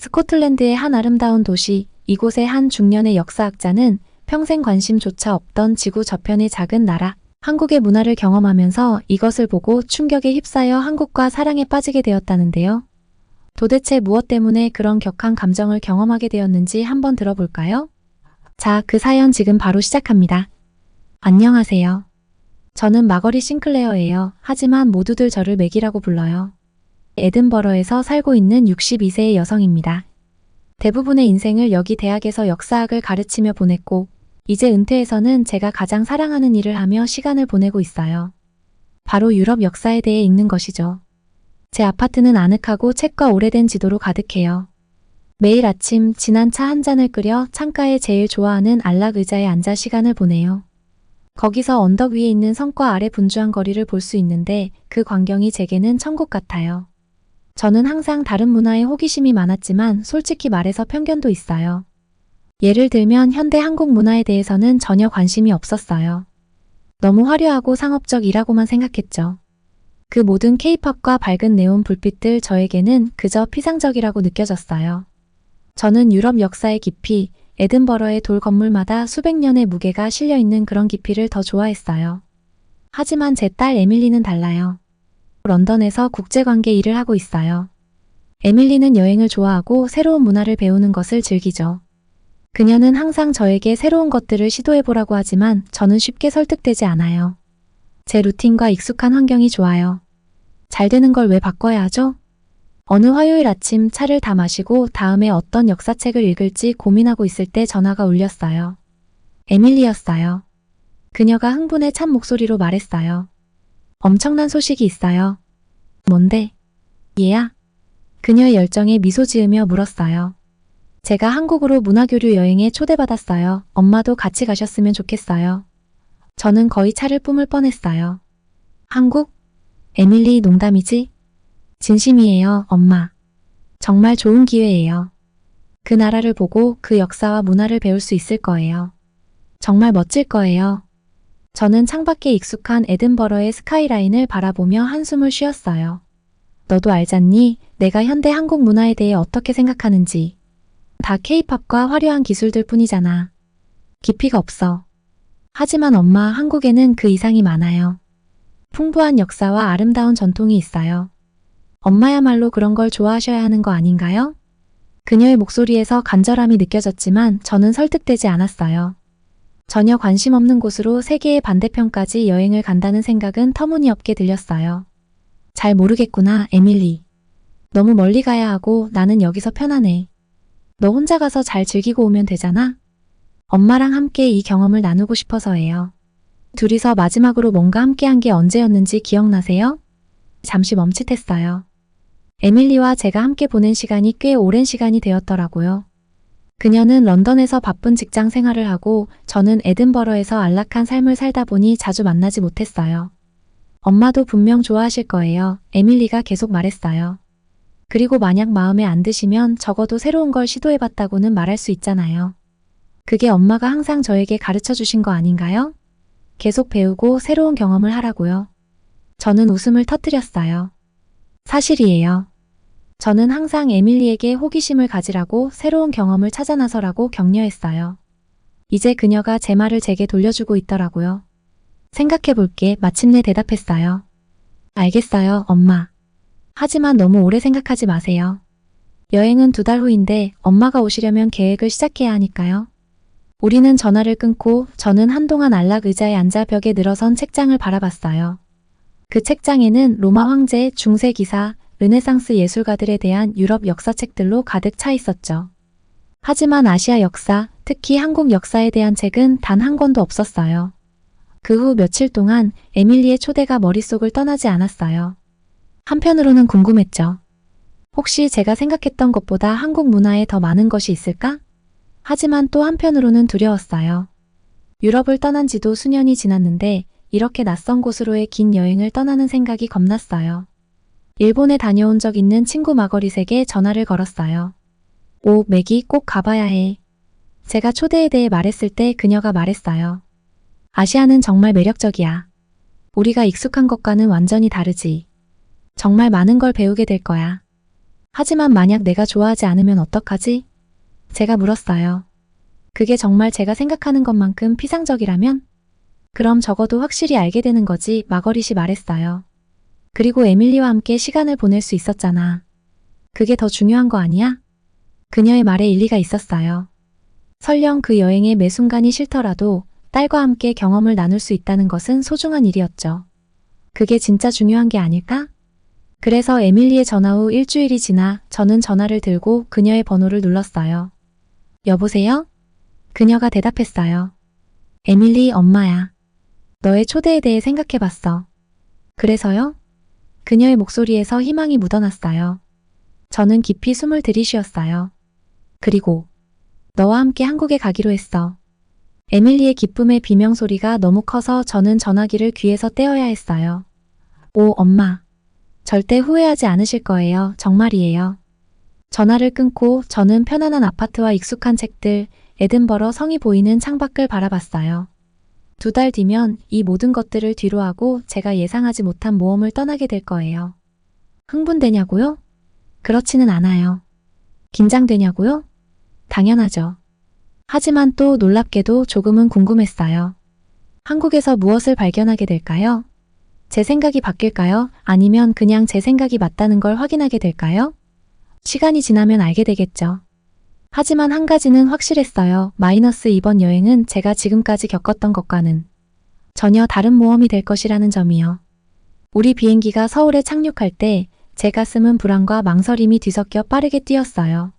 스코틀랜드의 한 아름다운 도시, 이곳의 한 중년의 역사학자는 평생 관심조차 없던 지구 저편의 작은 나라, 한국의 문화를 경험하면서 이것을 보고 충격에 휩싸여 한국과 사랑에 빠지게 되었다는데요. 도대체 무엇 때문에 그런 격한 감정을 경험하게 되었는지 한번 들어볼까요? 자, 그 사연 지금 바로 시작합니다. 안녕하세요. 저는 마거리 싱클레어예요. 하지만 모두들 저를 맥이라고 불러요. 에든버러에서 살고 있는 62세의 여성입니다. 대부분의 인생을 여기 대학에서 역사학을 가르치며 보냈고, 이제 은퇴해서는 제가 가장 사랑하는 일을 하며 시간을 보내고 있어요. 바로 유럽 역사에 대해 읽는 것이죠. 제 아파트는 아늑하고 책과 오래된 지도로 가득해요. 매일 아침 진한 차 한 잔을 끓여 창가에 제일 좋아하는 안락 의자에 앉아 시간을 보내요. 거기서 언덕 위에 있는 성과 아래 분주한 거리를 볼 수 있는데 그 광경이 제게는 천국 같아요. 저는 항상 다른 문화에 호기심이 많았지만 솔직히 말해서 편견도 있어요. 예를 들면 현대 한국 문화에 대해서는 전혀 관심이 없었어요. 너무 화려하고 상업적이라고만 생각했죠. 그 모든 케이팝과 밝은 네온 불빛들 저에게는 그저 피상적이라고 느껴졌어요. 저는 유럽 역사의 깊이, 에든버러의 돌 건물마다 수백 년의 무게가 실려있는 그런 깊이를 더 좋아했어요. 하지만 제 딸 에밀리는 달라요. 런던에서 국제관계 일을 하고 있어요. 에밀리는 여행을 좋아하고 새로운 문화를 배우는 것을 즐기죠. 그녀는 항상 저에게 새로운 것들을 시도해보라고 하지만 저는 쉽게 설득되지 않아요. 제 루틴과 익숙한 환경이 좋아요. 잘 되는 걸 왜 바꿔야 하죠? 어느 화요일 아침 차를 다 마시고 다음에 어떤 역사책을 읽을지 고민하고 있을 때 전화가 울렸어요. 에밀리였어요. 그녀가 흥분에 찬 목소리로 말했어요. 엄청난 소식이 있어요. 뭔데? 얘야? 그녀의 열정에 미소 지으며 물었어요. 제가 한국으로 문화교류 여행에 초대받았어요. 엄마도 같이 가셨으면 좋겠어요. 저는 거의 차를 뿜을 뻔했어요. 한국? 에밀리 농담이지? 진심이에요, 엄마. 정말 좋은 기회예요. 그 나라를 보고 그 역사와 문화를 배울 수 있을 거예요. 정말 멋질 거예요. 저는 창밖에 익숙한 에든버러의 스카이라인을 바라보며 한숨을 쉬었어요. 너도 알잖니? 내가 현대 한국 문화에 대해 어떻게 생각하는지. 다 케이팝과 화려한 기술들 뿐이잖아. 깊이가 없어. 하지만 엄마, 한국에는 그 이상이 많아요. 풍부한 역사와 아름다운 전통이 있어요. 엄마야말로 그런 걸 좋아하셔야 하는 거 아닌가요? 그녀의 목소리에서 간절함이 느껴졌지만 저는 설득되지 않았어요. 전혀 관심 없는 곳으로 세계의 반대편까지 여행을 간다는 생각은 터무니없게 들렸어요. 잘 모르겠구나, 에밀리. 너무 멀리 가야 하고 나는 여기서 편하네. 너 혼자 가서 잘 즐기고 오면 되잖아? 엄마랑 함께 이 경험을 나누고 싶어서예요. 둘이서 마지막으로 뭔가 함께한 게 언제였는지 기억나세요? 잠시 멈칫했어요. 에밀리와 제가 함께 보낸 시간이 꽤 오랜 시간이 되었더라고요. 그녀는 런던에서 바쁜 직장 생활을 하고 저는 에든버러에서 안락한 삶을 살다 보니 자주 만나지 못했어요. 엄마도 분명 좋아하실 거예요. 에밀리가 계속 말했어요. 그리고 만약 마음에 안 드시면 적어도 새로운 걸 시도해봤다고는 말할 수 있잖아요. 그게 엄마가 항상 저에게 가르쳐 주신 거 아닌가요? 계속 배우고 새로운 경험을 하라고요. 저는 웃음을 터뜨렸어요. 사실이에요. 저는 항상 에밀리에게 호기심을 가지라고 새로운 경험을 찾아 나서라고 격려했어요. 이제 그녀가 제 말을 제게 돌려주고 있더라고요. 생각해볼게, 마침내 대답했어요. 알겠어요, 엄마. 하지만 너무 오래 생각하지 마세요. 여행은 2달 후인데 엄마가 오시려면 계획을 시작해야 하니까요. 우리는 전화를 끊고 저는 한동안 안락 의자에 앉아 벽에 늘어선 책장을 바라봤어요. 그 책장에는 로마 황제, 중세 기사, 르네상스 예술가들에 대한 유럽 역사책들로 가득 차 있었죠. 하지만 아시아 역사, 특히 한국 역사에 대한 책은 단 한 권도 없었어요. 그 후 며칠 동안 에밀리의 초대가 머릿속을 떠나지 않았어요. 한편으로는 궁금했죠. 혹시 제가 생각했던 것보다 한국 문화에 더 많은 것이 있을까? 하지만 또 한편으로는 두려웠어요. 유럽을 떠난 지도 수년이 지났는데 이렇게 낯선 곳으로의 긴 여행을 떠나는 생각이 겁났어요. 일본에 다녀온 적 있는 친구 마거릿에게 전화를 걸었어요. 오, 맥이 꼭 가봐야 해. 제가 초대에 대해 말했을 때 그녀가 말했어요. 아시아는 정말 매력적이야. 우리가 익숙한 것과는 완전히 다르지. 정말 많은 걸 배우게 될 거야. 하지만 만약 내가 좋아하지 않으면 어떡하지? 제가 물었어요. 그게 정말 제가 생각하는 것만큼 피상적이라면? 그럼 적어도 확실히 알게 되는 거지, 마거릿이 말했어요. 그리고 에밀리와 함께 시간을 보낼 수 있었잖아. 그게 더 중요한 거 아니야? 그녀의 말에 일리가 있었어요. 설령 그 여행의 매 순간이 싫더라도 딸과 함께 경험을 나눌 수 있다는 것은 소중한 일이었죠. 그게 진짜 중요한 게 아닐까? 그래서 에밀리의 전화 후 일주일이 지나 저는 전화를 들고 그녀의 번호를 눌렀어요. 여보세요? 그녀가 대답했어요. 에밀리, 엄마야. 너의 초대에 대해 생각해봤어. 그래서요? 그녀의 목소리에서 희망이 묻어났어요. 저는 깊이 숨을 들이쉬었어요. 그리고 너와 함께 한국에 가기로 했어. 에밀리의 기쁨의 비명소리가 너무 커서 저는 전화기를 귀에서 떼어야 했어요. 오, 엄마. 절대 후회하지 않으실 거예요. 정말이에요. 전화를 끊고 저는 편안한 아파트와 익숙한 책들, 에든버러 성이 보이는 창밖을 바라봤어요. 2달 뒤면 이 모든 것들을 뒤로하고 제가 예상하지 못한 모험을 떠나게 될 거예요. 흥분되냐고요? 그렇지는 않아요. 긴장되냐고요? 당연하죠. 하지만 또 놀랍게도 조금은 궁금했어요. 한국에서 무엇을 발견하게 될까요? 제 생각이 바뀔까요? 아니면 그냥 제 생각이 맞다는 걸 확인하게 될까요? 시간이 지나면 알게 되겠죠. 하지만 한 가지는 확실했어요. 마이너스 이번 여행은 제가 지금까지 겪었던 것과는 전혀 다른 모험이 될 것이라는 점이요. 우리 비행기가 서울에 착륙할 때 제 가슴은 불안과 망설임이 뒤섞여 빠르게 뛰었어요.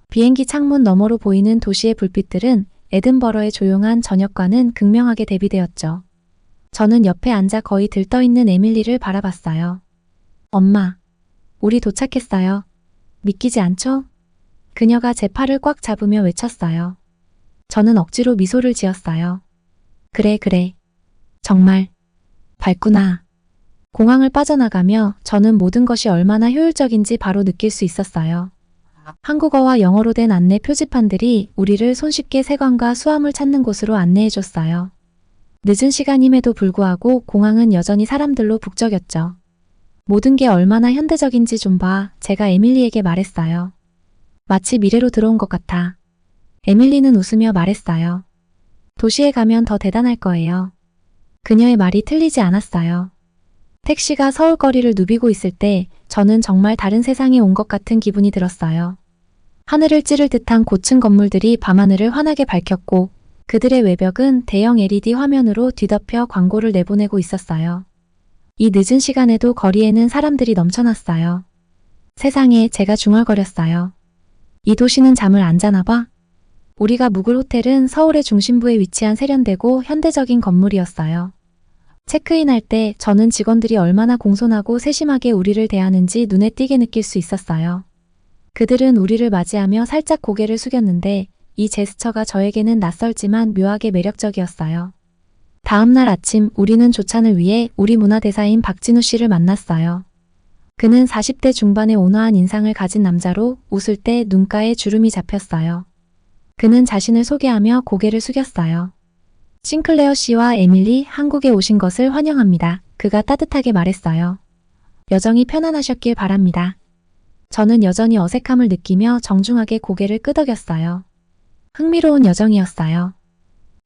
비행기 창문 너머로 보이는 도시의 불빛들은 에든버러의 조용한 저녁과는 극명하게 대비되었죠. 저는 옆에 앉아 거의 들떠있는 에밀리를 바라봤어요. 엄마, 우리 도착했어요. 믿기지 않죠? 그녀가 제 팔을 꽉 잡으며 외쳤어요. 저는 억지로 미소를 지었어요. 그래, 그래. 정말 밝구나. 공항을 빠져나가며 저는 모든 것이 얼마나 효율적인지 바로 느낄 수 있었어요. 한국어와 영어로 된 안내 표지판들이 우리를 손쉽게 세관과 수암을 찾는 곳으로 안내해줬어요. 늦은 시간임에도 불구하고 공항은 여전히 사람들로 북적였죠. 모든 게 얼마나 현대적인지 좀 봐, 제가 에밀리에게 말했어요. 마치 미래로 들어온 것 같아. 에밀리는 웃으며 말했어요. 도시에 가면 더 대단할 거예요. 그녀의 말이 틀리지 않았어요. 택시가 서울 거리를 누비고 있을 때 저는 정말 다른 세상에 온 것 같은 기분이 들었어요. 하늘을 찌를 듯한 고층 건물들이 밤하늘을 환하게 밝혔고 그들의 외벽은 대형 LED 화면으로 뒤덮여 광고를 내보내고 있었어요. 이 늦은 시간에도 거리에는 사람들이 넘쳐났어요. 세상에, 제가 중얼거렸어요. 이 도시는 잠을 안 자나 봐? 우리가 묵을 호텔은 서울의 중심부에 위치한 세련되고 현대적인 건물이었어요. 체크인할 때 저는 직원들이 얼마나 공손하고 세심하게 우리를 대하는지 눈에 띄게 느낄 수 있었어요. 그들은 우리를 맞이하며 살짝 고개를 숙였는데 이 제스처가 저에게는 낯설지만 묘하게 매력적이었어요. 다음 날 아침 우리는 조찬을 위해 우리 문화대사인 박진우 씨를 만났어요. 그는 40대 중반의 온화한 인상을 가진 남자로 웃을 때 눈가에 주름이 잡혔어요. 그는 자신을 소개하며 고개를 숙였어요. 싱클레어 씨와 에밀리, 한국에 오신 것을 환영합니다. 그가 따뜻하게 말했어요. 여정이 편안하셨길 바랍니다. 저는 여전히 어색함을 느끼며 정중하게 고개를 끄덕였어요. 흥미로운 여정이었어요.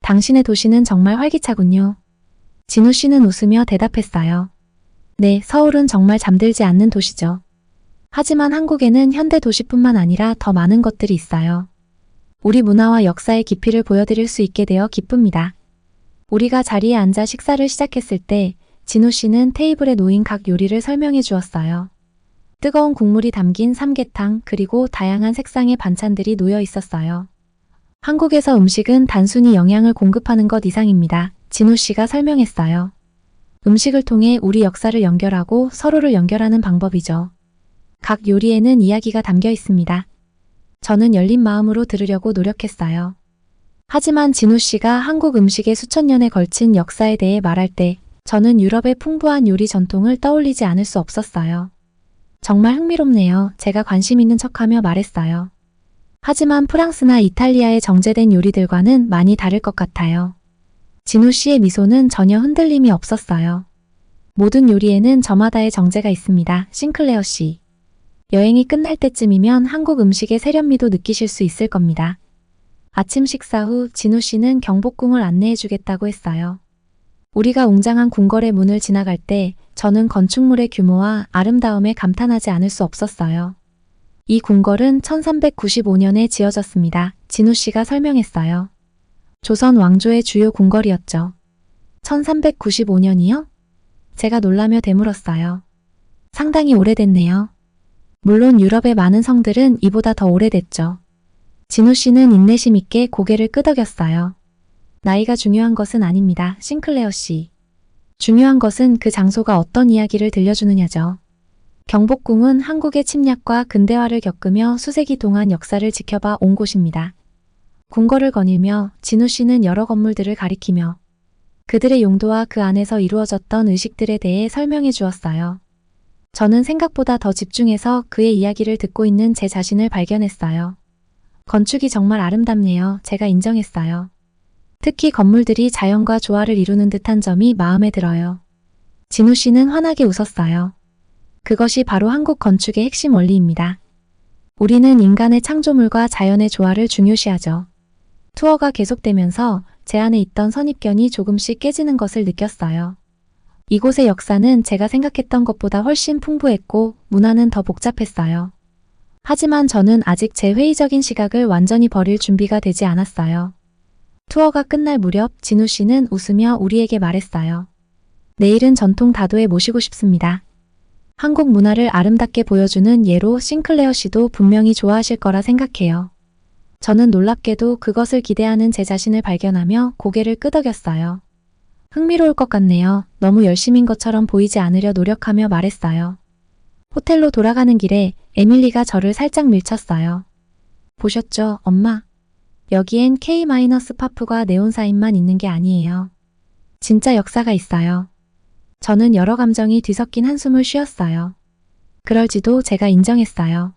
당신의 도시는 정말 활기차군요. 진우 씨는 웃으며 대답했어요. 네, 서울은 정말 잠들지 않는 도시죠. 하지만 한국에는 현대 도시뿐만 아니라 더 많은 것들이 있어요. 우리 문화와 역사의 깊이를 보여드릴 수 있게 되어 기쁩니다. 우리가 자리에 앉아 식사를 시작했을 때 진우 씨는 테이블에 놓인 각 요리를 설명해 주었어요. 뜨거운 국물이 담긴 삼계탕 그리고 다양한 색상의 반찬들이 놓여 있었어요. 한국에서 음식은 단순히 영양을 공급하는 것 이상입니다. 진우 씨가 설명했어요. 음식을 통해 우리 역사를 연결하고 서로를 연결하는 방법이죠. 각 요리에는 이야기가 담겨 있습니다. 저는 열린 마음으로 들으려고 노력했어요. 하지만 진우 씨가 한국 음식의 수천 년에 걸친 역사에 대해 말할 때 저는 유럽의 풍부한 요리 전통을 떠올리지 않을 수 없었어요. 정말 흥미롭네요. 제가 관심 있는 척하며 말했어요. 하지만 프랑스나 이탈리아의 정제된 요리들과는 많이 다를 것 같아요. 진우 씨의 미소는 전혀 흔들림이 없었어요. 모든 요리에는 저마다의 정제가 있습니다. 싱클레어 씨. 여행이 끝날 때쯤이면 한국 음식의 세련미도 느끼실 수 있을 겁니다. 아침 식사 후 진우 씨는 경복궁을 안내해주겠다고 했어요. 우리가 웅장한 궁궐의 문을 지나갈 때 저는 건축물의 규모와 아름다움에 감탄하지 않을 수 없었어요. 이 궁궐은 1395년에 지어졌습니다. 진우 씨가 설명했어요. 조선 왕조의 주요 궁궐이었죠. 1395년이요? 제가 놀라며 되물었어요. 상당히 오래됐네요. 물론 유럽의 많은 성들은 이보다 더 오래됐죠. 진우 씨는 인내심 있게 고개를 끄덕였어요. 나이가 중요한 것은 아닙니다, 싱클레어 씨. 중요한 것은 그 장소가 어떤 이야기를 들려주느냐죠. 경복궁은 한국의 침략과 근대화를 겪으며 수세기 동안 역사를 지켜봐 온 곳입니다. 궁궐을 거닐며 진우 씨는 여러 건물들을 가리키며 그들의 용도와 그 안에서 이루어졌던 의식들에 대해 설명해 주었어요. 저는 생각보다 더 집중해서 그의 이야기를 듣고 있는 제 자신을 발견했어요. 건축이 정말 아름답네요. 제가 인정했어요. 특히 건물들이 자연과 조화를 이루는 듯한 점이 마음에 들어요. 진우 씨는 환하게 웃었어요. 그것이 바로 한국 건축의 핵심 원리입니다. 우리는 인간의 창조물과 자연의 조화를 중요시하죠. 투어가 계속되면서 제 안에 있던 선입견이 조금씩 깨지는 것을 느꼈어요. 이곳의 역사는 제가 생각했던 것보다 훨씬 풍부했고 문화는 더 복잡했어요. 하지만 저는 아직 제 회의적인 시각을 완전히 버릴 준비가 되지 않았어요. 투어가 끝날 무렵 진우 씨는 웃으며 우리에게 말했어요. 내일은 전통 다도에 모시고 싶습니다. 한국 문화를 아름답게 보여주는 예로 싱클레어 씨도 분명히 좋아하실 거라 생각해요. 저는 놀랍게도 그것을 기대하는 제 자신을 발견하며 고개를 끄덕였어요. 흥미로울 것 같네요. 너무 열심인 것처럼 보이지 않으려 노력하며 말했어요. 호텔로 돌아가는 길에 에밀리가 저를 살짝 밀쳤어요. 보셨죠, 엄마? 여기엔 K-파프가 네온사인만 있는 게 아니에요. 진짜 역사가 있어요. 저는 여러 감정이 뒤섞인 한숨을 쉬었어요. 그럴지도 제가 인정했어요.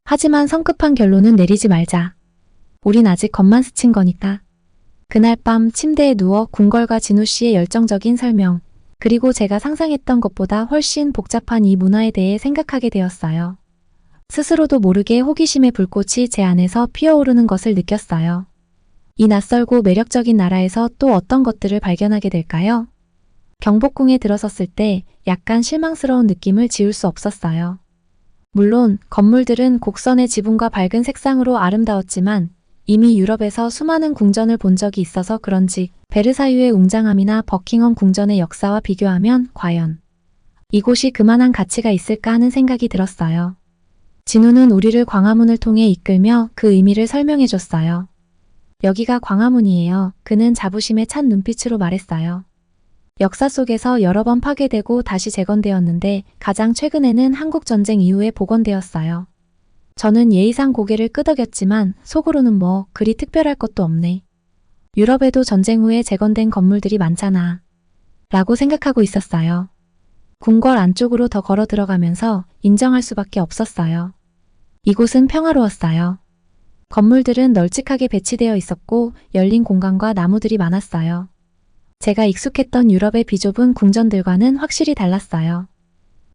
하지만 성급한 결론은 내리지 말자. 우린 아직 겉만 스친 거니까. 그날 밤 침대에 누워 궁궐과 진우 씨의 열정적인 설명, 그리고 제가 상상했던 것보다 훨씬 복잡한 이 문화에 대해 생각하게 되었어요. 스스로도 모르게 호기심의 불꽃이 제 안에서 피어오르는 것을 느꼈어요. 이 낯설고 매력적인 나라에서 또 어떤 것들을 발견하게 될까요? 경복궁에 들어섰을 때 약간 실망스러운 느낌을 지울 수 없었어요. 물론 건물들은 곡선의 지붕과 밝은 색상으로 아름다웠지만 이미 유럽에서 수많은 궁전을 본 적이 있어서 그런지 베르사유의 웅장함이나 버킹엄 궁전의 역사와 비교하면 과연 이곳이 그만한 가치가 있을까 하는 생각이 들었어요. 진우는 우리를 광화문을 통해 이끌며 그 의미를 설명해줬어요. 여기가 광화문이에요. 그는 자부심에 찬 눈빛으로 말했어요. 역사 속에서 여러 번 파괴되고 다시 재건되었는데 가장 최근에는 한국전쟁 이후에 복원되었어요. 저는 예의상 고개를 끄덕였지만 속으로는 뭐 그리 특별할 것도 없네. 유럽에도 전쟁 후에 재건된 건물들이 많잖아. 라고 생각하고 있었어요. 궁궐 안쪽으로 더 걸어 들어가면서 인정할 수밖에 없었어요. 이곳은 평화로웠어요. 건물들은 널찍하게 배치되어 있었고 열린 공간과 나무들이 많았어요. 제가 익숙했던 유럽의 비좁은 궁전들과는 확실히 달랐어요.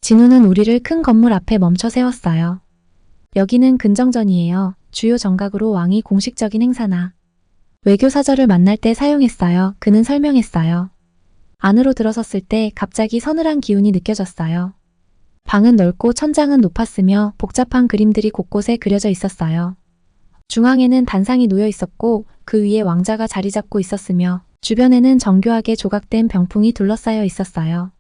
진우는 우리를 큰 건물 앞에 멈춰 세웠어요. 여기는 근정전이에요. 주요 정각으로 왕이 공식적인 행사나 외교사절을 만날 때 사용했어요. 그는 설명했어요. 안으로 들어섰을 때 갑자기 서늘한 기운이 느껴졌어요. 방은 넓고 천장은 높았으며 복잡한 그림들이 곳곳에 그려져 있었어요. 중앙에는 단상이 놓여 있었고 그 위에 왕자가 자리 잡고 있었으며 주변에는 정교하게 조각된 병풍이 둘러싸여 있었어요.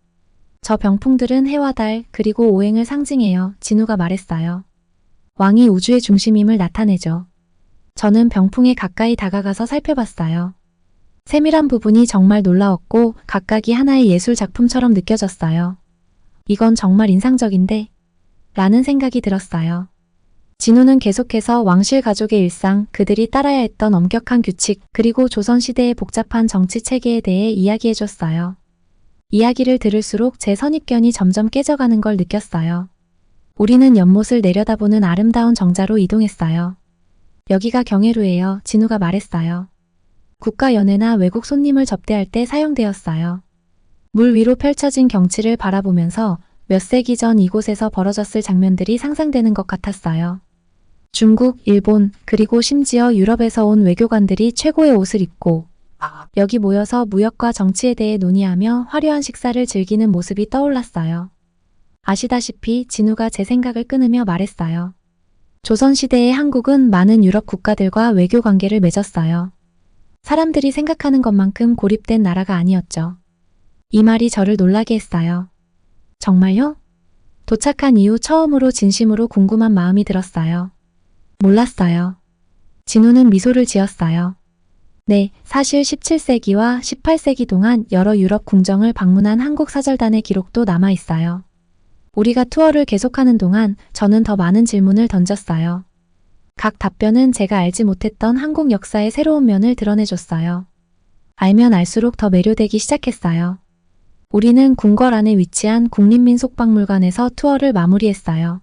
저 병풍들은 해와 달 그리고 오행을 상징해요. 진우가 말했어요. 왕이 우주의 중심임을 나타내죠. 저는 병풍에 가까이 다가가서 살펴봤어요. 세밀한 부분이 정말 놀라웠고 각각이 하나의 예술 작품처럼 느껴졌어요. 이건 정말 인상적인데? 라는 생각이 들었어요. 진우는 계속해서 왕실 가족의 일상, 그들이 따라야 했던 엄격한 규칙, 그리고 조선시대의 복잡한 정치 체계에 대해 이야기해줬어요. 이야기를 들을수록 제 선입견이 점점 깨져가는 걸 느꼈어요. 우리는 연못을 내려다보는 아름다운 정자로 이동했어요. 여기가 경회루예요. 진우가 말했어요. 국가연회나 외국 손님을 접대할 때 사용되었어요. 물 위로 펼쳐진 경치를 바라보면서 몇 세기 전 이곳에서 벌어졌을 장면들이 상상되는 것 같았어요. 중국, 일본, 그리고 심지어 유럽에서 온 외교관들이 최고의 옷을 입고 여기 모여서 무역과 정치에 대해 논의하며 화려한 식사를 즐기는 모습이 떠올랐어요. 아시다시피 진우가 제 생각을 끊으며 말했어요. 조선시대의 한국은 많은 유럽 국가들과 외교 관계를 맺었어요. 사람들이 생각하는 것만큼 고립된 나라가 아니었죠. 이 말이 저를 놀라게 했어요. 정말요? 도착한 이후 처음으로 진심으로 궁금한 마음이 들었어요. 몰랐어요. 진우는 미소를 지었어요. 네, 사실 17세기와 18세기 동안 여러 유럽 궁정을 방문한 한국 사절단의 기록도 남아 있어요. 우리가 투어를 계속하는 동안 저는 더 많은 질문을 던졌어요. 각 답변은 제가 알지 못했던 한국 역사의 새로운 면을 드러내줬어요. 알면 알수록 더 매료되기 시작했어요. 우리는 궁궐 안에 위치한 국립민속박물관에서 투어를 마무리했어요.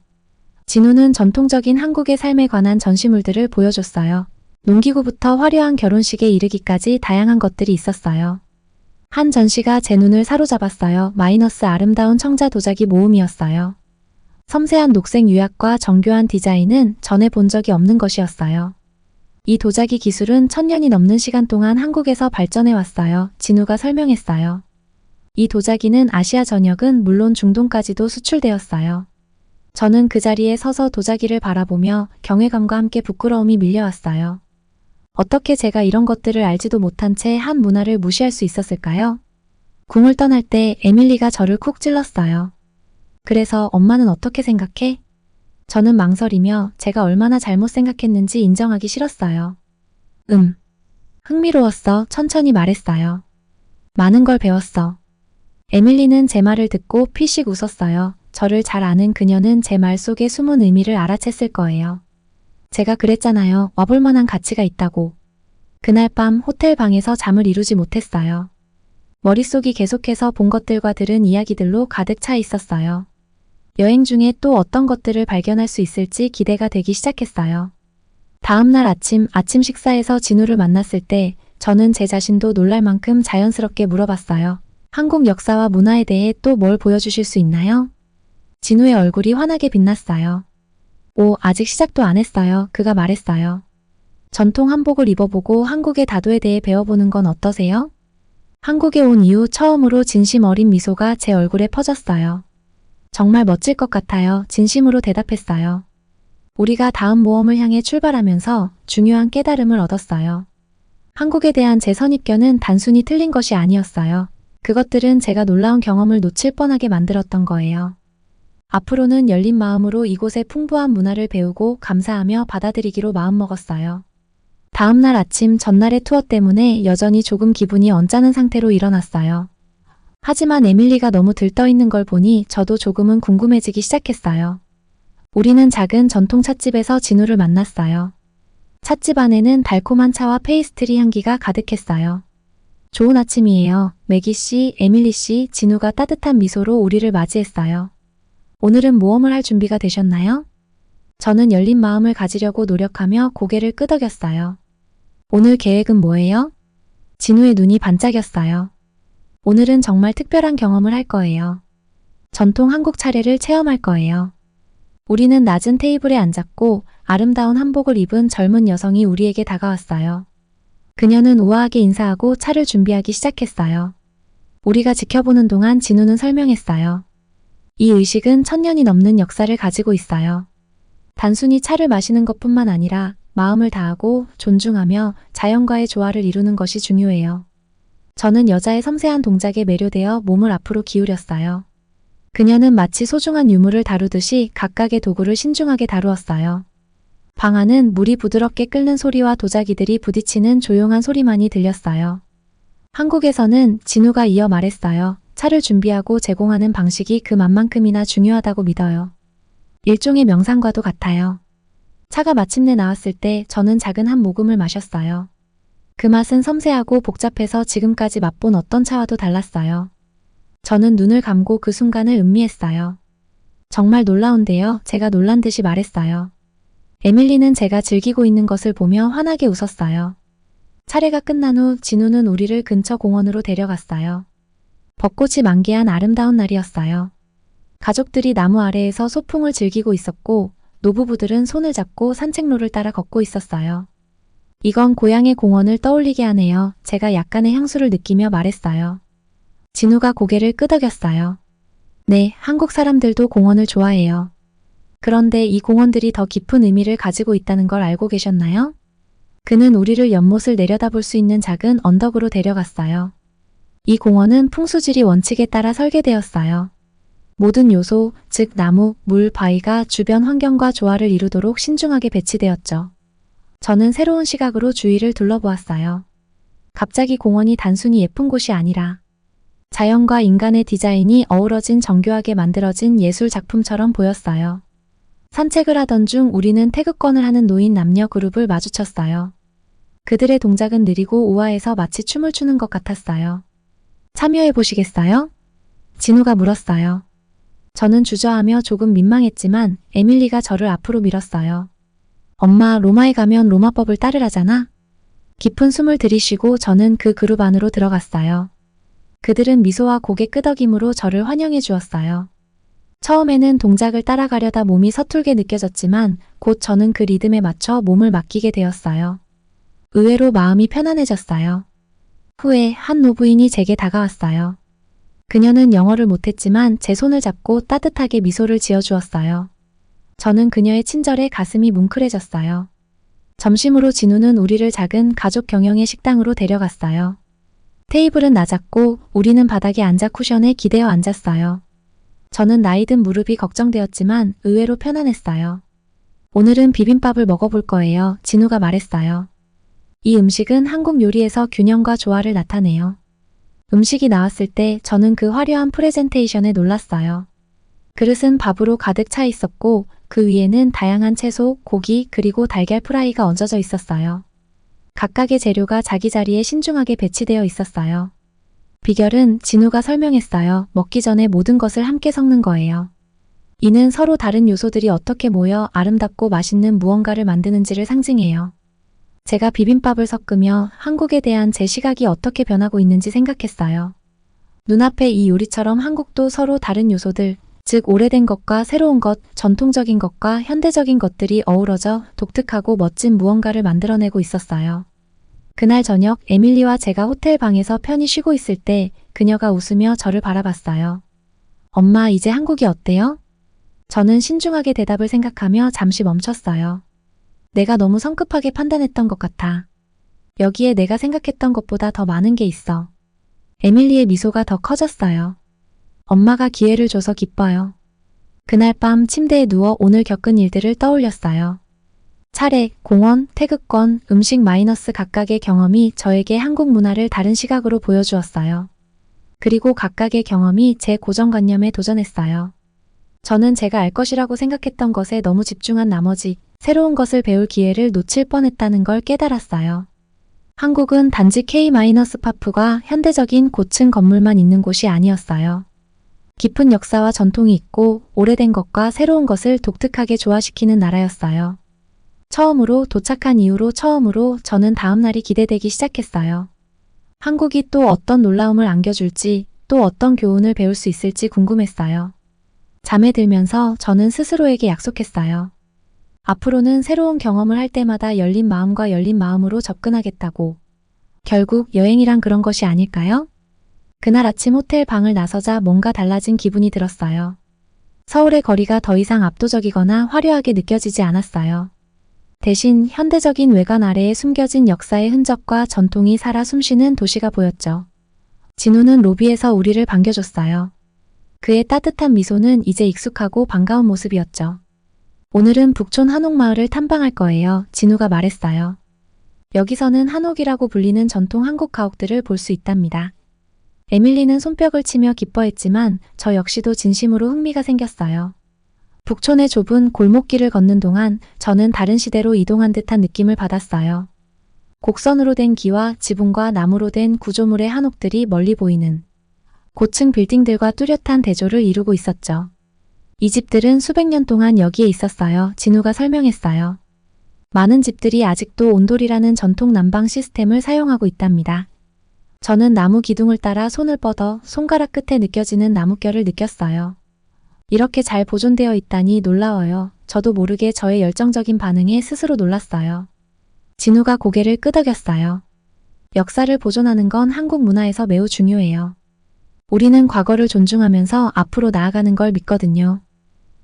진우는 전통적인 한국의 삶에 관한 전시물들을 보여줬어요. 농기구부터 화려한 결혼식에 이르기까지 다양한 것들이 있었어요. 한 전시가 제 눈을 사로잡았어요. 마이너스 아름다운 청자 도자기 모음이었어요. 섬세한 녹색 유약과 정교한 디자인은 전에 본 적이 없는 것이었어요. 이 도자기 기술은 1000년이 넘는 시간 동안 한국에서 발전해 왔어요. 진우가 설명했어요. 이 도자기는 아시아 전역은 물론 중동까지도 수출되었어요. 저는 그 자리에 서서 도자기를 바라보며 경외감과 함께 부끄러움이 밀려왔어요. 어떻게 제가 이런 것들을 알지도 못한 채 한 문화를 무시할 수 있었을까요? 궁을 떠날 때 에밀리가 저를 쿡 찔렀어요. 그래서 엄마는 어떻게 생각해? 저는 망설이며 제가 얼마나 잘못 생각했는지 인정하기 싫었어요. 흥미로웠어. 천천히 말했어요. 많은 걸 배웠어. 에밀리는 제 말을 듣고 피식 웃었어요. 저를 잘 아는 그녀는 제 말 속에 숨은 의미를 알아챘을 거예요. 제가 그랬잖아요. 와볼 만한 가치가 있다고. 그날 밤 호텔 방에서 잠을 이루지 못했어요. 머릿속이 계속해서 본 것들과 들은 이야기들로 가득 차 있었어요. 여행 중에 또 어떤 것들을 발견할 수 있을지 기대가 되기 시작했어요. 다음날 아침 식사에서 진우를 만났을 때 저는 제 자신도 놀랄 만큼 자연스럽게 물어봤어요. 한국 역사와 문화에 대해 또 뭘 보여주실 수 있나요? 진우의 얼굴이 환하게 빛났어요. 오, 아직 시작도 안 했어요. 그가 말했어요. 전통 한복을 입어보고 한국의 다도에 대해 배워보는 건 어떠세요? 한국에 온 이후 처음으로 진심 어린 미소가 제 얼굴에 퍼졌어요. 정말 멋질 것 같아요. 진심으로 대답했어요. 우리가 다음 모험을 향해 출발하면서 중요한 깨달음을 얻었어요. 한국에 대한 제 선입견은 단순히 틀린 것이 아니었어요. 그것들은 제가 놀라운 경험을 놓칠 뻔하게 만들었던 거예요. 앞으로는 열린 마음으로 이곳의 풍부한 문화를 배우고 감사하며 받아들이기로 마음먹었어요. 다음날 아침 전날의 투어 때문에 여전히 조금 기분이 언짢은 상태로 일어났어요. 하지만 에밀리가 너무 들떠있는 걸 보니 저도 조금은 궁금해지기 시작했어요. 우리는 작은 전통 찻집에서 진우를 만났어요. 찻집 안에는 달콤한 차와 페이스트리 향기가 가득했어요. 좋은 아침이에요. 매기 씨, 에밀리 씨, 진우가 따뜻한 미소로 우리를 맞이했어요. 오늘은 모험을 할 준비가 되셨나요? 저는 열린 마음을 가지려고 노력하며 고개를 끄덕였어요. 오늘 계획은 뭐예요? 진우의 눈이 반짝였어요. 오늘은 정말 특별한 경험을 할 거예요. 전통 한국 차례를 체험할 거예요. 우리는 낮은 테이블에 앉았고 아름다운 한복을 입은 젊은 여성이 우리에게 다가왔어요. 그녀는 우아하게 인사하고 차를 준비하기 시작했어요. 우리가 지켜보는 동안 진우는 설명했어요. 이 의식은 1000년이 넘는 역사를 가지고 있어요. 단순히 차를 마시는 것뿐만 아니라 마음을 다하고 존중하며 자연과의 조화를 이루는 것이 중요해요. 저는 여자의 섬세한 동작에 매료되어 몸을 앞으로 기울였어요. 그녀는 마치 소중한 유물을 다루듯이 각각의 도구를 신중하게 다루었어요. 방 안은 물이 부드럽게 끓는 소리와 도자기들이 부딪히는 조용한 소리만이 들렸어요. 한국에서는 진우가 이어 말했어요. 차를 준비하고 제공하는 방식이 그 맛만큼이나 중요하다고 믿어요. 일종의 명상과도 같아요. 차가 마침내 나왔을 때 저는 작은 한 모금을 마셨어요. 그 맛은 섬세하고 복잡해서 지금까지 맛본 어떤 차와도 달랐어요. 저는 눈을 감고 그 순간을 음미했어요. 정말 놀라운데요. 제가 놀란 듯이 말했어요. 에밀리는 제가 즐기고 있는 것을 보며 환하게 웃었어요. 차례가 끝난 후 진우는 우리를 근처 공원으로 데려갔어요. 벚꽃이 만개한 아름다운 날이었어요. 가족들이 나무 아래에서 소풍을 즐기고 있었고 노부부들은 손을 잡고 산책로를 따라 걷고 있었어요. 이건 고향의 공원을 떠올리게 하네요. 제가 약간의 향수를 느끼며 말했어요. 진우가 고개를 끄덕였어요. 네, 한국 사람들도 공원을 좋아해요. 그런데 이 공원들이 더 깊은 의미를 가지고 있다는 걸 알고 계셨나요? 그는 우리를 연못을 내려다볼 수 있는 작은 언덕으로 데려갔어요. 이 공원은 풍수지리 원칙에 따라 설계되었어요. 모든 요소, 즉 나무, 물, 바위가 주변 환경과 조화를 이루도록 신중하게 배치되었죠. 저는 새로운 시각으로 주위를 둘러보았어요. 갑자기 공원이 단순히 예쁜 곳이 아니라 자연과 인간의 디자인이 어우러진 정교하게 만들어진 예술 작품처럼 보였어요. 산책을 하던 중 우리는 태극권을 하는 노인 남녀 그룹을 마주쳤어요. 그들의 동작은 느리고 우아해서 마치 춤을 추는 것 같았어요. 참여해 보시겠어요? 진우가 물었어요. 저는 주저하며 조금 민망했지만 에밀리가 저를 앞으로 밀었어요. 엄마, 로마에 가면 로마법을 따르라잖아. 깊은 숨을 들이쉬고 저는 그 그룹 안으로 들어갔어요. 그들은 미소와 고개 끄덕임으로 저를 환영해 주었어요. 처음에는 동작을 따라가려다 몸이 서툴게 느껴졌지만 곧 저는 그 리듬에 맞춰 몸을 맡기게 되었어요. 의외로 마음이 편안해졌어요. 후에 한 노부인이 제게 다가왔어요. 그녀는 영어를 못했지만 제 손을 잡고 따뜻하게 미소를 지어주었어요. 저는 그녀의 친절에 가슴이 뭉클해졌어요. 점심으로 진우는 우리를 작은 가족 경영의 식당으로 데려갔어요. 테이블은 낮았고 우리는 바닥에 앉아 쿠션에 기대어 앉았어요. 저는 나이 든 무릎이 걱정되었지만 의외로 편안했어요. 오늘은 비빔밥을 먹어볼 거예요. 진우가 말했어요. 이 음식은 한국 요리에서 균형과 조화를 나타내요. 음식이 나왔을 때 저는 그 화려한 프레젠테이션에 놀랐어요. 그릇은 밥으로 가득 차 있었고 그 위에는 다양한 채소, 고기, 그리고 달걀 프라이가 얹어져 있었어요. 각각의 재료가 자기 자리에 신중하게 배치되어 있었어요. 비결은 진우가 설명했어요. 먹기 전에 모든 것을 함께 섞는 거예요. 이는 서로 다른 요소들이 어떻게 모여 아름답고 맛있는 무언가를 만드는지를 상징해요. 제가 비빔밥을 섞으며 한국에 대한 제 시각이 어떻게 변하고 있는지 생각했어요. 눈앞에 이 요리처럼 한국도 서로 다른 요소들, 즉 오래된 것과 새로운 것, 전통적인 것과 현대적인 것들이 어우러져 독특하고 멋진 무언가를 만들어내고 있었어요. 그날 저녁 에밀리와 제가 호텔 방에서 편히 쉬고 있을 때 그녀가 웃으며 저를 바라봤어요. 엄마, 이제 한국이 어때요? 저는 신중하게 대답을 생각하며 잠시 멈췄어요. 내가 너무 성급하게 판단했던 것 같아. 여기에 내가 생각했던 것보다 더 많은 게 있어. 에밀리의 미소가 더 커졌어요. 엄마가 기회를 줘서 기뻐요. 그날 밤 침대에 누워 오늘 겪은 일들을 떠올렸어요. 차례, 공원, 태극권, 음식 마이너스 각각의 경험이 저에게 한국 문화를 다른 시각으로 보여주었어요. 그리고 각각의 경험이 제 고정관념에 도전했어요. 저는 제가 알 것이라고 생각했던 것에 너무 집중한 나머지 새로운 것을 배울 기회를 놓칠 뻔했다는 걸 깨달았어요. 한국은 단지 K-파프가 현대적인 고층 건물만 있는 곳이 아니었어요. 깊은 역사와 전통이 있고 오래된 것과 새로운 것을 독특하게 조화시키는 나라였어요. 도착한 이후로 처음으로 저는 다음 날이 기대되기 시작했어요. 한국이 또 어떤 놀라움을 안겨줄지, 또 어떤 교훈을 배울 수 있을지 궁금했어요. 잠에 들면서 저는 스스로에게 약속했어요. 앞으로는 새로운 경험을 할 때마다 열린 마음과 열린 마음으로 접근하겠다고. 결국 여행이란 그런 것이 아닐까요? 그날 아침 호텔 방을 나서자 뭔가 달라진 기분이 들었어요. 서울의 거리가 더 이상 압도적이거나 화려하게 느껴지지 않았어요. 대신 현대적인 외관 아래에 숨겨진 역사의 흔적과 전통이 살아 숨쉬는 도시가 보였죠. 진우는 로비에서 우리를 반겨줬어요. 그의 따뜻한 미소는 이제 익숙하고 반가운 모습이었죠. 오늘은 북촌 한옥마을을 탐방할 거예요. 진우가 말했어요. 여기서는 한옥이라고 불리는 전통 한국 가옥들을 볼 수 있답니다. 에밀리는 손뼉을 치며 기뻐했지만 저 역시도 진심으로 흥미가 생겼어요. 북촌의 좁은 골목길을 걷는 동안 저는 다른 시대로 이동한 듯한 느낌을 받았어요. 곡선으로 된 기와 지붕과 나무로 된 구조물의 한옥들이 멀리 보이는 고층 빌딩들과 뚜렷한 대조를 이루고 있었죠. 이 집들은 수백 년 동안 여기에 있었어요. 진우가 설명했어요. 많은 집들이 아직도 온돌이라는 전통 난방 시스템을 사용하고 있답니다. 저는 나무 기둥을 따라 손을 뻗어 손가락 끝에 느껴지는 나뭇결을 느꼈어요. 이렇게 잘 보존되어 있다니 놀라워요. 저도 모르게 저의 열정적인 반응에 스스로 놀랐어요. 진우가 고개를 끄덕였어요. 역사를 보존하는 건 한국 문화에서 매우 중요해요. 우리는 과거를 존중하면서 앞으로 나아가는 걸 믿거든요.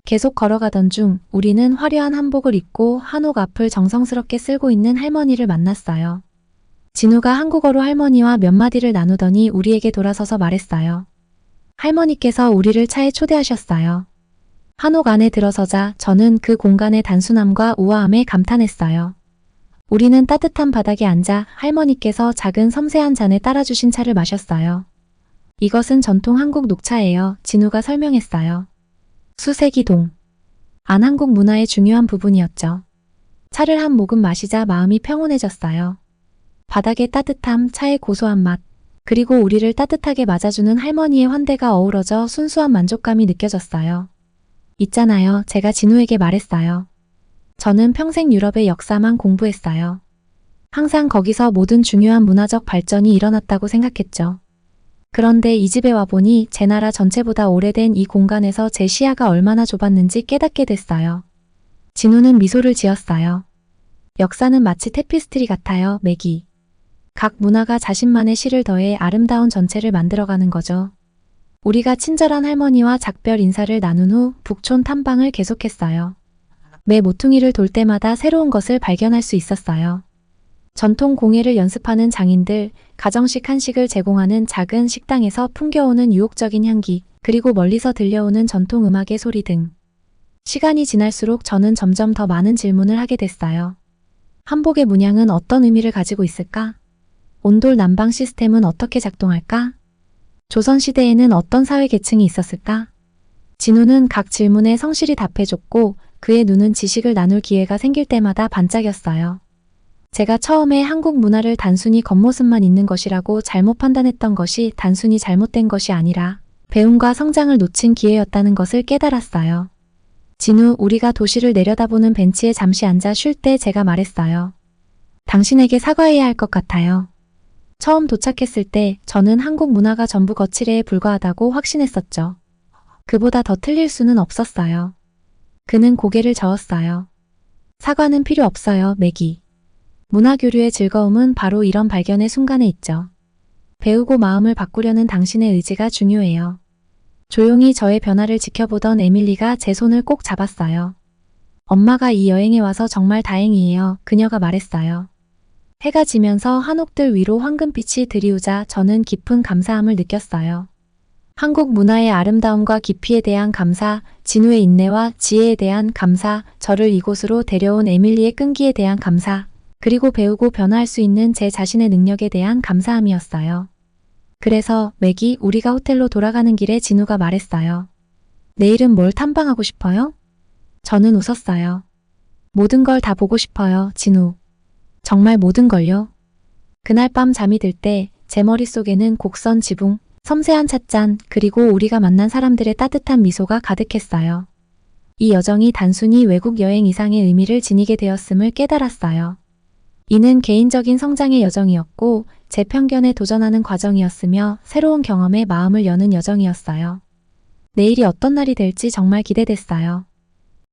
계속 걸어가던 중 우리는 화려한 한복을 입고 한옥 앞을 정성스럽게 쓸고 있는 할머니를 만났어요. 진우가 한국어로 할머니와 몇 마디를 나누더니 우리에게 돌아서서 말했어요. 할머니께서 우리를 차에 초대하셨어요. 한옥 안에 들어서자 저는 그 공간의 단순함과 우아함에 감탄했어요. 우리는 따뜻한 바닥에 앉아 할머니께서 작은 섬세한 잔에 따라주신 차를 마셨어요. 이것은 전통 한국 녹차예요. 진우가 설명했어요. 수세기동. 안한국 문화의 중요한 부분이었죠. 차를 한 모금 마시자 마음이 평온해졌어요. 바닥의 따뜻함, 차의 고소한 맛, 그리고 우리를 따뜻하게 맞아주는 할머니의 환대가 어우러져 순수한 만족감이 느껴졌어요. 있잖아요. 제가 진우에게 말했어요. 저는 평생 유럽의 역사만 공부했어요. 항상 거기서 모든 중요한 문화적 발전이 일어났다고 생각했죠. 그런데 이 집에 와보니 제 나라 전체보다 오래된 이 공간에서 제 시야가 얼마나 좁았는지 깨닫게 됐어요. 진우는 미소를 지었어요. 역사는 마치 테피스트리 같아요, 맥이. 각 문화가 자신만의 시를 더해 아름다운 전체를 만들어가는 거죠. 우리가 친절한 할머니와 작별 인사를 나눈 후 북촌 탐방을 계속했어요. 매 모퉁이를 돌 때마다 새로운 것을 발견할 수 있었어요. 전통 공예를 연습하는 장인들, 가정식 한식을 제공하는 작은 식당에서 풍겨오는 유혹적인 향기, 그리고 멀리서 들려오는 전통 음악의 소리 등. 시간이 지날수록 저는 점점 더 많은 질문을 하게 됐어요. 한복의 문양은 어떤 의미를 가지고 있을까? 온돌 난방 시스템은 어떻게 작동할까? 조선시대에는 어떤 사회 계층이 있었을까? 진우는 각 질문에 성실히 답해줬고 그의 눈은 지식을 나눌 기회가 생길 때마다 반짝였어요. 제가 처음에 한국 문화를 단순히 겉모습만 있는 것이라고 잘못 판단했던 것이 단순히 잘못된 것이 아니라 배움과 성장을 놓친 기회였다는 것을 깨달았어요. 진우, 우리가 도시를 내려다보는 벤치에 잠시 앉아 쉴 때 제가 말했어요. 당신에게 사과해야 할 것 같아요. 처음 도착했을 때 저는 한국 문화가 전부 거칠애에 불과하다고 확신했었죠. 그보다 더 틀릴 수는 없었어요. 그는 고개를 저었어요. 사과는 필요 없어요, 맥이. 문화교류의 즐거움은 바로 이런 발견의 순간에 있죠. 배우고 마음을 바꾸려는 당신의 의지가 중요해요. 조용히 저의 변화를 지켜보던 에밀리가 제 손을 꼭 잡았어요. 엄마가 이 여행에 와서 정말 다행이에요. 그녀가 말했어요. 해가 지면서 한옥들 위로 황금빛이 들이우자 저는 깊은 감사함을 느꼈어요. 한국 문화의 아름다움과 깊이에 대한 감사, 진우의 인내와 지혜에 대한 감사, 저를 이곳으로 데려온 에밀리의 끈기에 대한 감사, 그리고 배우고 변화할 수 있는 제 자신의 능력에 대한 감사함이었어요. 그래서 맥이 우리가 호텔로 돌아가는 길에 진우가 말했어요. 내일은 뭘 탐방하고 싶어요? 저는 웃었어요. 모든 걸 다 보고 싶어요, 진우. 정말 모든 걸요. 그날 밤 잠이 들 때 제 머릿속에는 곡선 지붕, 섬세한 찻잔, 그리고 우리가 만난 사람들의 따뜻한 미소가 가득했어요. 이 여정이 단순히 외국 여행 이상의 의미를 지니게 되었음을 깨달았어요. 이는 개인적인 성장의 여정이었고 제 편견에 도전하는 과정이었으며 새로운 경험에 마음을 여는 여정이었어요. 내일이 어떤 날이 될지 정말 기대됐어요.